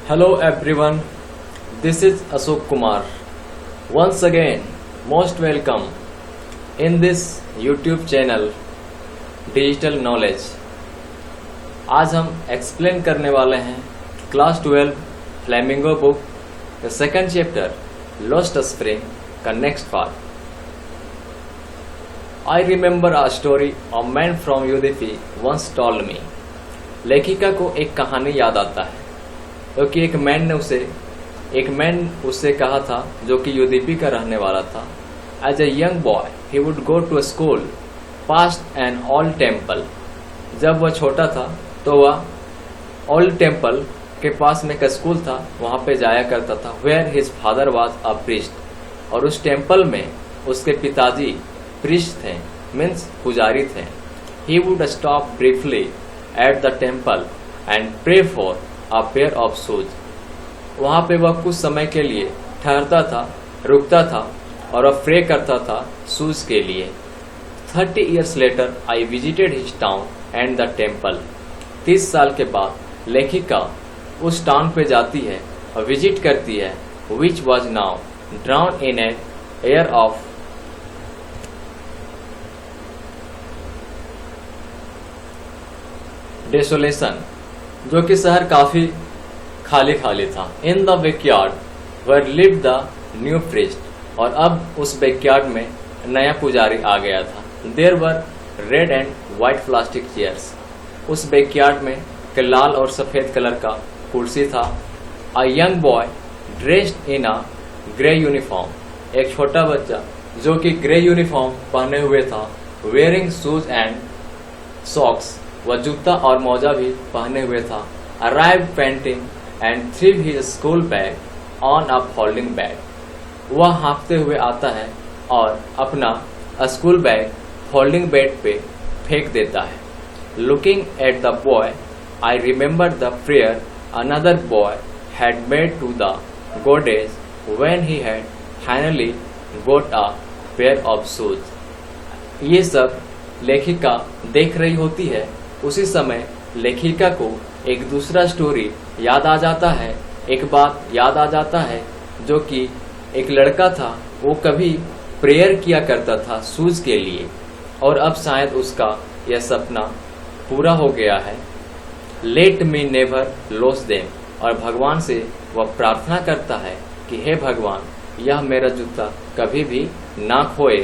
Hello everyone, this is Ashok Kumar. Once again, most welcome in this YouTube channel Digital Knowledge. आज हम explain करने वाले हैं class 12 flamingo book का second chapter lost spring का next part. I remember a story a man from UDP once told me. लेखिका को एक कहानी याद आता है क्योंकि एक मैन उससे कहा था जो कि यूडीपी का रहने वाला था. As a young boy he would go to school past an old temple. जब वह छोटा था तो वह ओल्ड टेम्पल के पास में एक स्कूल था, वहां पे जाया करता था. Where his father was a priest. और उस टेम्पल में उसके पिताजी प्रीस्ट थे, मीन्स पुजारी थे. He would stop briefly at the temple and pray for a pair of shoes. वहां पे वह कुछ समय के लिए ठहरता था, रुकता था और वह प्रे करता था शूज के लिए. 30 years later I visited his town and the temple. 30 साल के बाद लेखिका उस टाउन पे जाती है और विजिट करती है, which was now drowned in an air of desolation. जो कि शहर काफी खाली खाली था. In the backyard where lived the new priest. और अब उस बैकयार्ड में नया पुजारी आ गया था. There were red and white plastic chairs. उस बैकयार्ड में के लाल और सफेद कलर का कुर्सी था. A young boy dressed in a grey uniform. एक छोटा बच्चा जो कि ग्रे यूनिफॉर्म पहने हुए था. Wearing shoes and socks. वह जूता और मोजा भी पहने हुए था. Arrive panting and threw his school bag on a folding bag. वह हाँफते हुए आता है और अपना स्कूल बैग फोल्डिंग बेड पे फेंक देता है. Looking at the boy I remember the prayer another boy had made to the goddess when he had finally got a pair of shoes. ये सब लेखिका देख रही होती है. उसी समय लेखिका को एक दूसरा स्टोरी याद आ जाता है. एक बात याद आ जाता है जो कि एक लड़का था, वो कभी प्रेयर किया करता था शूज के लिए और अब शायद उसका यह सपना पूरा हो गया है. Let me never loss them. और भगवान से वह प्रार्थना करता है कि हे भगवान, यह मेरा जूता कभी भी ना खोए.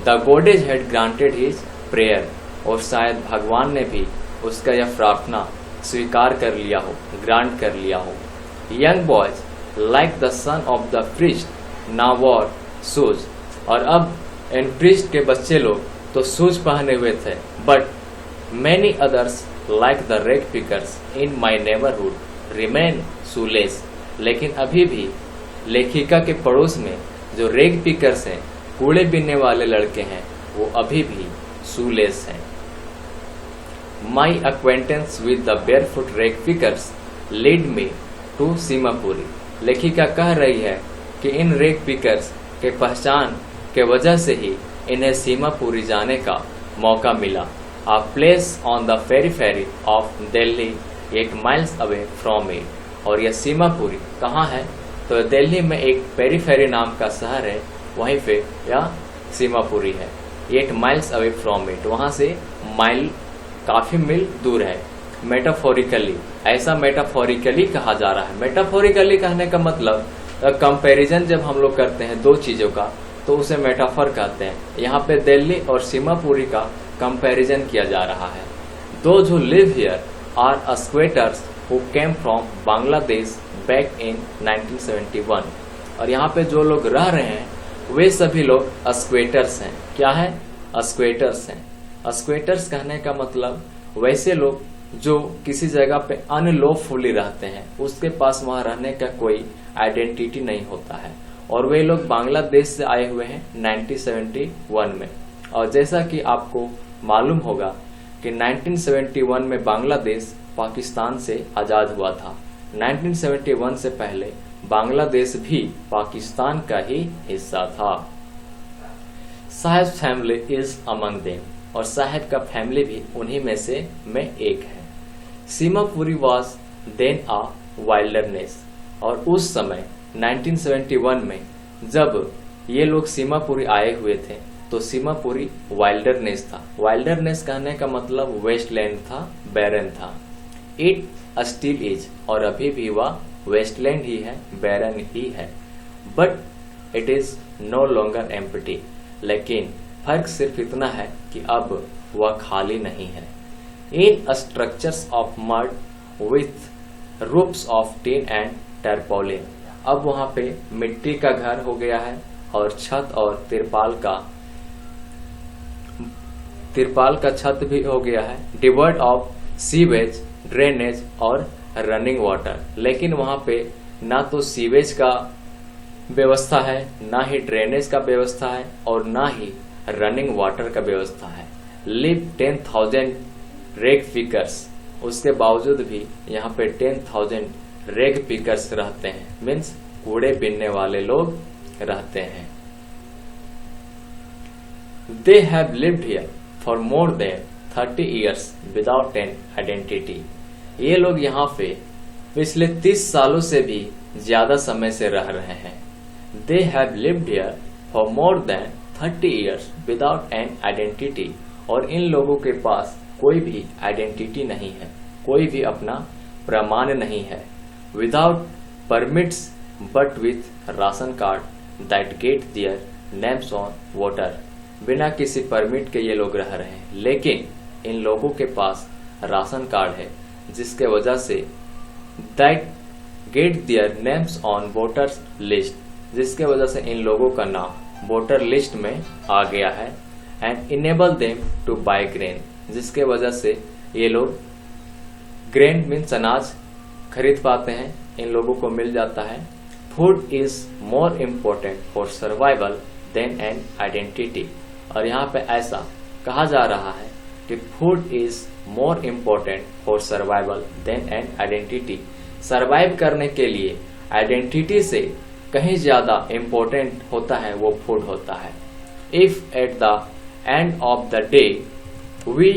The goddess had granted his prayer. और शायद भगवान ने भी उसका यह प्रार्थना स्वीकार कर लिया हो, ग्रांट कर लिया हो. Young boys like the son of the priest now war shoes. और अब इन प्रीस्ट के बच्चे लोग तो शूज पहने हुए थे. But many others like the rag pickers in my neighbourhood remain shoeless. लेकिन अभी भी लेखिका के पड़ोस में जो रेग पिकर्स हैं, कूड़े बीनने वाले लड़के हैं, वो अभी भी शूलेस हैं. My acquaintance with the barefoot rag pickers led me to Seemapuri. लेखिका कह रही है कि इन रेग पिकर्स के पहचान के वजह से ही इन्हें सीमापुरी जाने का मौका मिला. A place on the periphery of Delhi 8 miles away from it. और यह सीमापुरी कहाँ है? तो दिल्ली में एक पेरीफेरी नाम का शहर है, वहीं पे यह सीमापुरी है. 8 miles away from it. वहां से माइल काफी मील दूर है. मेटाफोरिकली, ऐसा मेटाफोरिकली कहा जा रहा है. मेटाफोरिकली कहने का मतलब कंपैरिजन जब हम लोग करते हैं दो चीजों का तो उसे मेटाफर कहते हैं. यहाँ पे दिल्ली और सीमापुरी का कंपैरिजन किया जा रहा है. Those who live here are squatters who came from Bangladesh back in 1971. और यहाँ पे जो लोग रह रहे हैं वे सभी लोग स्क्वेटर्स हैं. क्या है? स्क्वेटर्स हैं. स्क्वेटर्स कहने का मतलब वैसे लोग जो किसी जगह पे अनलॉफुली रहते हैं, उसके पास वहां रहने का कोई आइडेंटिटी नहीं होता है. और वे लोग बांग्लादेश से आए हुए हैं 1971 में. और जैसा कि आपको मालूम होगा कि 1971 में बांग्लादेश पाकिस्तान से आजाद हुआ था. 1971 से पहले बांग्लादेश भी पाकिस्तान का ही हिस्सा था. साहेब फैमिली इज अमंग देम. और साहेब का फैमिली भी उन्हीं में से एक है. Seemapuri was then a wilderness. और उस समय 1971 में जब ये लोग सीमापुरी आए हुए थे तो सीमापुरी वाइल्डरनेस था। वाइल्डरनेस कहने का मतलब वेस्टलैंड था, बैरन था। इट स्टिल इज, और अभी भी वह वेस्टलैंड ही है, बैरन ही है। But it is no longer empty, लेकिन फर्क सिर्फ इतना है कि अब वह खाली नहीं है। In structures of mud with roofs of tin and tarpaulin, अब वहां पे मिट्टी का घर हो गया है और छत और तिरपाल का छत भी हो गया है। डिवर्ड ऑफ सीवेज, ड्रेनेज और रनिंग वाटर, लेकिन वहां पे ना तो सीवेज का व्यवस्था है, ना ही ड्रेनेज का व्यवस्था है और ना ही रनिंग वाटर का व्यवस्था है। लिव 10,000 रेग पिकर्स, उसके बावजूद भी यहाँ पे 10,000 रेग पिकर्स रहते हैं, मीन्स कूड़े बीनने वाले लोग रहते हैं। They have lived here for more than 30 years without an identity, ये लोग यहाँ पे पिछले 30 सालों से भी ज्यादा समय से रह रहे हैं। They have lived here for more than 30 years without an identity, और इन लोगों के पास कोई भी आइडेंटिटी नहीं है, कोई भी अपना प्रमाण नहीं है। Without permits but with ration card that get their names on voter, बिना किसी परमिट के ये लोग रह रहे हैं, लेकिन इन लोगों के पास राशन कार्ड है जिसके वजह say that get their names on voters list, जिसके वजह से इन लोगों का नाम वोटर लिस्ट में आ गया है। And enable them to buy grain, जिसके वजह से ये लोग ग्रेन मीन्स अनाज खरीद पाते हैं, इन लोगों को मिल जाता है। Food is more important for survival than an identity, और यहाँ पे ऐसा कहा जा रहा है कि food is more important for survival than an identity, survive करने के लिए आइडेंटिटी से कहीं ज्यादा इम्पोर्टेंट होता है वो फूड होता है। If at the end of the day we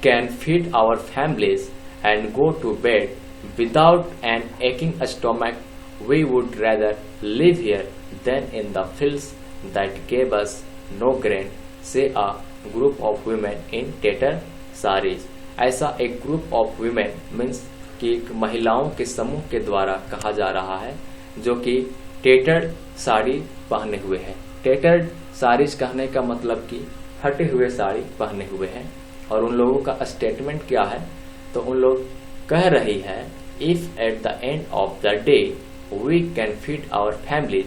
can feed our families and go to bed without an aching stomach, we would rather live here than in the fields that gave us no grain, say a group of women in tater sarees। ऐसा एक group of women means कि महिलाओं के समूह के द्वारा कहा जा रहा है जो कि टेटर्ड साड़ी पहने हुए है। टेटर्ड साड़ीज कहने का मतलब कि फटे हुए साड़ी पहने हुए हैं, और उन लोगों का स्टेटमेंट क्या है, तो उन लोग कह रही है if at the end of the day we can feed our families,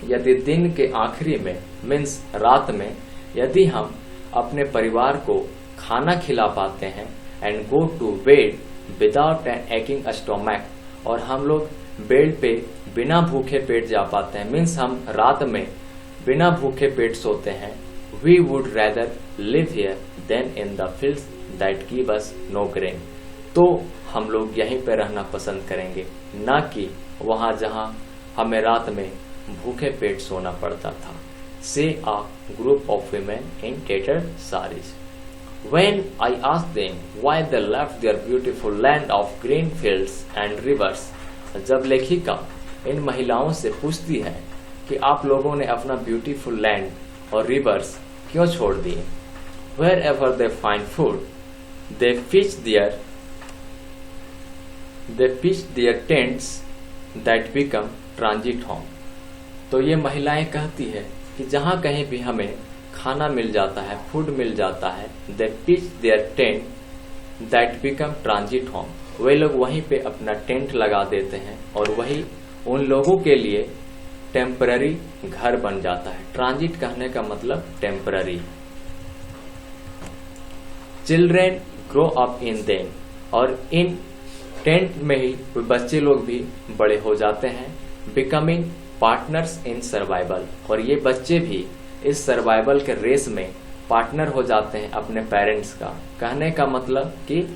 यदि दिन के आखिरी में मीन्स रात में यदि हम अपने परिवार को खाना खिला पाते हैं and go to bed without an aching stomach, और हम लोग बेड पे बिना भूखे पेट जा पाते हैं, मीन्स हम रात में बिना भूखे पेट सोते हैं। We would rather live here than in the fields that give us no grain, तो हम लोग यहीं पे रहना पसंद करेंगे, ना कि वहां जहां हमें रात में भूखे पेट सोना पड़ता था। Saw a group of women in tattered saris. When I asked them why they left their beautiful land of green fields and rivers, जब लेखिका इन महिलाओं से पूछती है कि आप लोगों ने अपना ब्यूटीफुल लैंड और रिवर्स क्यों छोड़ दिए। Wherever they find food, they pitch their tents that become transit home। तो ये महिलाएं कहती है कि जहां कहीं भी हमें खाना मिल जाता है, फूड मिल जाता है, they pitch their tent that become transit home, वे लोग वहीं पे अपना टेंट लगा देते हैं और वही उन लोगों के लिए टेम्पररी घर बन जाता है। ट्रांजिट कहने का मतलब temporary. Children grow up in them, और इन टेंट में ही बच्चे लोग भी बड़े हो जाते हैं। बिकमिंग पार्टनर्स इन सर्वाइवल, और ये बच्चे भी इस सर्वाइवल के रेस में पार्टनर हो जाते हैं अपने पेरेंट्स का। कहने का मतलब कि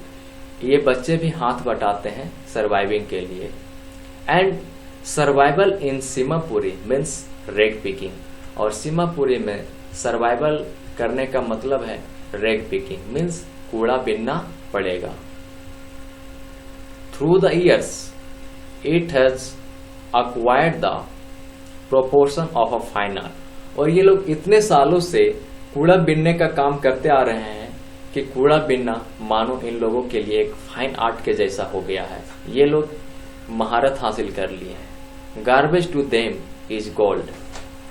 ये बच्चे भी हाथ बटाते हैं सर्वाइविंग के लिए। And survival in Seemapuri means रेग पिकिंग, और सीमापुरी में सर्वाइवल करने का मतलब है रेग पिकिंग मीन्स कूड़ा बीनना पड़ेगा। Through the years it has acquired the proportion of a fine art। और ये लोग इतने सालों से कूड़ा बीनने का काम करते आ रहे हैं कि कूड़ा बीनना मानो इन लोगों के लिए एक फाइन आर्ट के जैसा हो गया है। ये लोग महारत हासिल कर लिए हैं। Garbage to them is gold.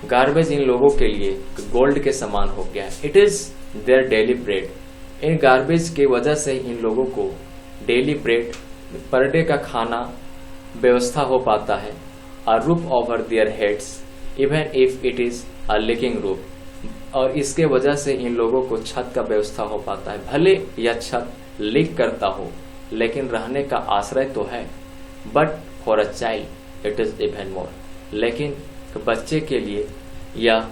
Garbage इन लोगों के लिए गोल्ड के समान हो गया है। It is their daily bread. इन गार्बेज की वजह से इन लोगों को डेली ब्रेड, पर डे का खाना व्यवस्था हो पाता है। A roof over their heads even if it is a leaking roof। और इसके वजह से इन लोगों को छत का व्यवस्था हो पाता है। भले यह छत लीक करता हो लेकिन रहने का आश्रय तो है। But for a child it is even more. लेकिन बच्चे के लिए यह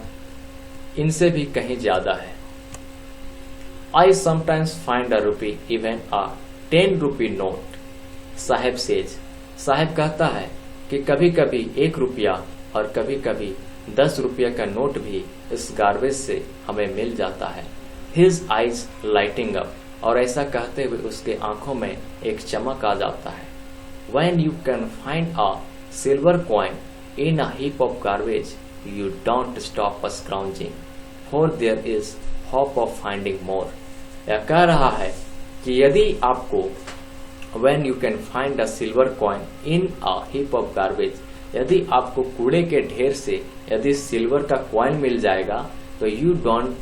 इनसे भी कहीं ज्यादा है। I sometimes find a rupee even a 10 rupee note। Saheb says. Saheb कहता है कि कभी कभी 1 रुपया और कभी कभी 10 रुपया का नोट भी इस गार्बेज से हमें मिल जाता है। His eyes lighting up। और ऐसा कहते हुए उसके आंखों में एक चमक आ जाता है। When you can find a silver coin in a heap of garbage, you don't stop scrounging, for there is hope of finding more। यह कह रहा है कि यदि आपको When you can find a silver coin in a heap of garbage, यदि आपको कूड़े के ढेर से यदि सिल्वर का कॉइन मिल जाएगा तो you don't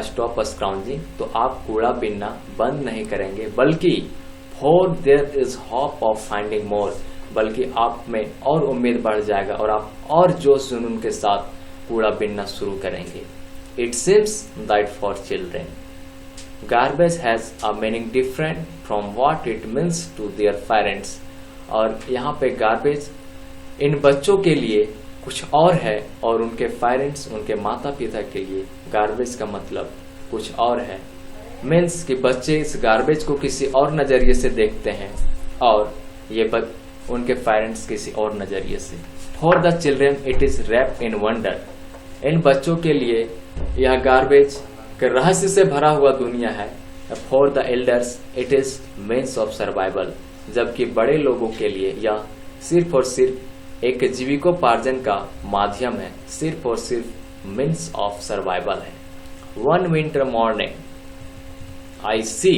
stop scrounging। तो आप कूड़ा बीनना बंद नहीं करेंगे, बल्कि for there is hope of finding more। बल्कि आप में और उम्मीद बढ़ जाएगा और आप और जोश जुनून के साथ कूड़ा बीनना शुरू करेंगे। It seems that for children garbage has a meaning different from what it means to their parents। और यहाँ पे गार्बेज इन बच्चों के लिए कुछ और है और उनके पेरेंट्स, उनके माता पिता के लिए गार्बेज का मतलब कुछ और है। मीन्स कि बच्चे इस गार्बेज को किसी और नजरिए से देखते हैं और ये उनके पेरेंट्स किसी और नजरिए से। For the children it is wrapped in wonder. इन बच्चों के लिए यह गार्बेज के रहस्य से भरा हुआ दुनिया है। For the elders it is means of survival. जबकि बड़े लोगों के लिए यह सिर्फ और सिर्फ एक जीविकोपार्जन का माध्यम है, सिर्फ और सिर्फ मीन्स ऑफ सर्वाइवल है। One winter morning I see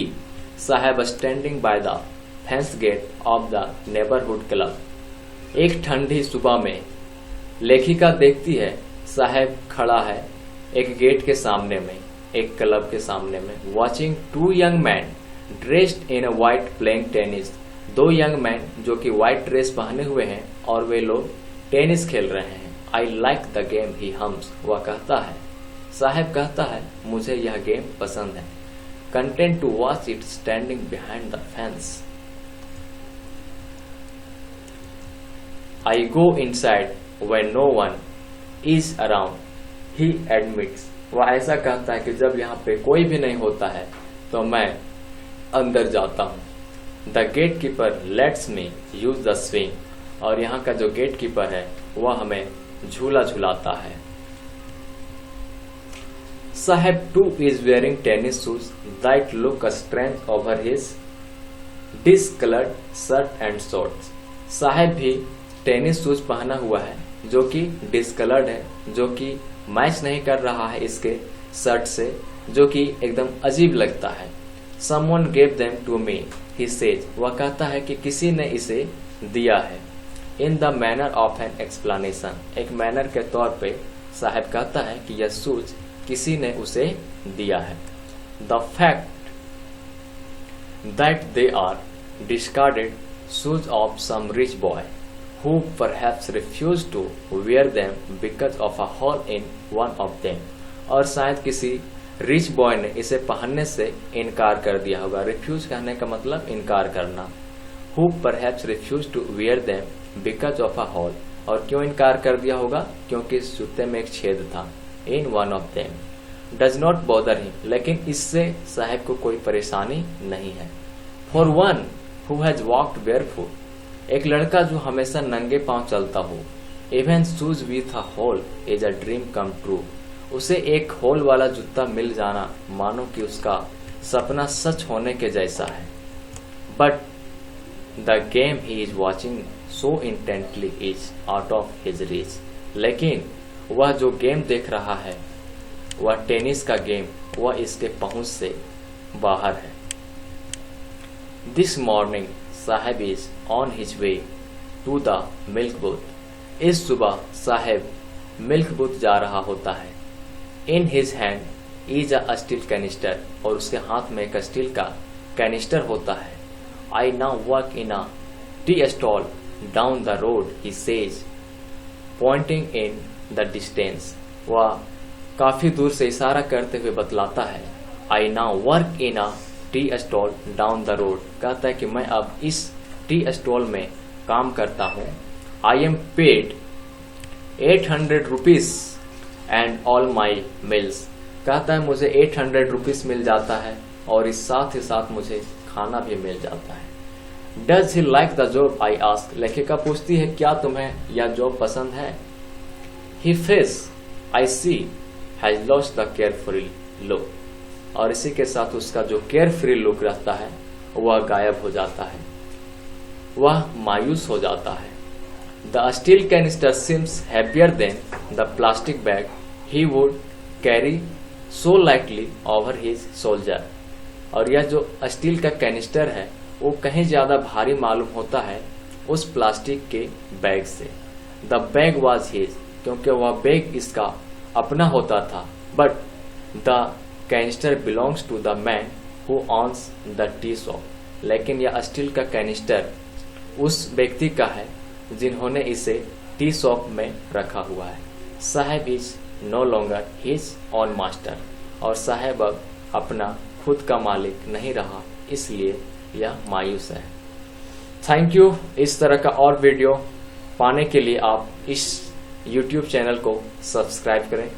Saheb standing by the fence gate of the neighbourhood club. एक ठंडी सुबह में लेखिका देखती है साहेब खड़ा है एक गेट के सामने में, एक क्लब के सामने में। Watching 2 young man dressed in a white playing tennis. 2 young man जो कि व्हाइट ड्रेस पहने हुए हैं और वे लोग टेनिस खेल रहे हैं। I like the game he hums. वह कहता है, साहेब कहता है, मुझे यह गेम पसंद है। Content to watch it standing behind the fence. I go inside when no one is around he admits. वह ऐसा कहता है कि जब यहाँ पे कोई भी नहीं होता है तो मैं अंदर जाता हूँ। The gate keeper lets me use the swing. और यहाँ का जो गेट कीपर है वह हमें झूला झुलाता है। Saheb too is wearing tennis shoes that look strange over his discoloured shirt and shorts. Saheb भी टेनिस शूज पहना हुआ है जो कि डिस्कलर्ड है, जो कि मैच नहीं कर रहा है इसके शर्ट से, जो कि एकदम अजीब लगता है। Someone gave them to me, he says। वह कहता है कि किसी ने इसे दिया है। In the manner of an explanation। एक मैनर के तौर पे साहब कहता है कि यह शूज किसी ने उसे दिया है। The fact that they are discarded shoes of some rich boy who perhaps refused to wear them because of a hole in one of them। और शायद किसी रिच बॉय ने इसे पहनने से इनकार कर दिया होगा। रिफ्यूज कहने का मतलब इनकार करना। Who perhaps refused to wear them because of a hole। और क्यों इनकार कर दिया होगा? क्योंकि इस जूते में एक छेद था। In one of them does not bother him। लेकिन इससे साहब को कोई परेशानी नहीं है। For one who has walked barefoot। एक लड़का जो हमेशा नंगे पांव चलता हो। Even shoes with a hole is a dream come true। उसे एक होल वाला जूता मिल जाना मानो कि उसका सपना सच होने के जैसा है। But the game he is watching so intently is out of his reach. लेकिन वह जो गेम देख रहा है, वह टेनिस का गेम, वह इसके पहुंच से बाहर है। This morning Saheb is on his way to the milk booth. इस सुबह साहेब मिल्क बूथ जा रहा होता है। In his hand is a steel canister, और उसके हाथ में एक स्टील का कैनिस्टर होता है। I now work in a tea stall down the road, he says pointing in the distance. वह काफी दूर से इशारा करते हुए बतलाता है। I now work in a tea stall down the road, कहता है कि मैं अब इस टी स्टॉल में काम करता हूँ। I am paid 800 rupees and all my mills, कहता है मुझे 800 रुपीज मिल जाता है और इस साथ ही साथ मुझे खाना भी मिल जाता है। Does he like the job, I ask. लेखिका पूछती है क्या तुम्हें यह जॉब पसंद है। His face I see has lost the carefree look, और इसी के साथ उसका जो केयरफ्री लुक रहता है वह गायब हो जाता है, वह मायूस हो जाता है। The steel canister seems happier than the plastic bag he would carry so lightly over his shoulder, और यह जो स्टील का कैनिस्टर है वो कहीं ज्यादा भारी मालूम होता है उस प्लास्टिक के बैग से। द बैग वॉज हिज, क्योंकि वह बैग इसका अपना होता था। But the canister belongs to the man who owns the tea shop, लेकिन यह स्टील का कैनिस्टर उस व्यक्ति का है जिन्होंने इसे टी शॉप में रखा हुआ है। Saheb is no longer his own master, और साहेब अब अपना खुद का मालिक नहीं रहा, इसलिए यह मायूस है। Thank you. इस तरह का और वीडियो पाने के लिए आप इस YouTube चैनल को सब्सक्राइब करें।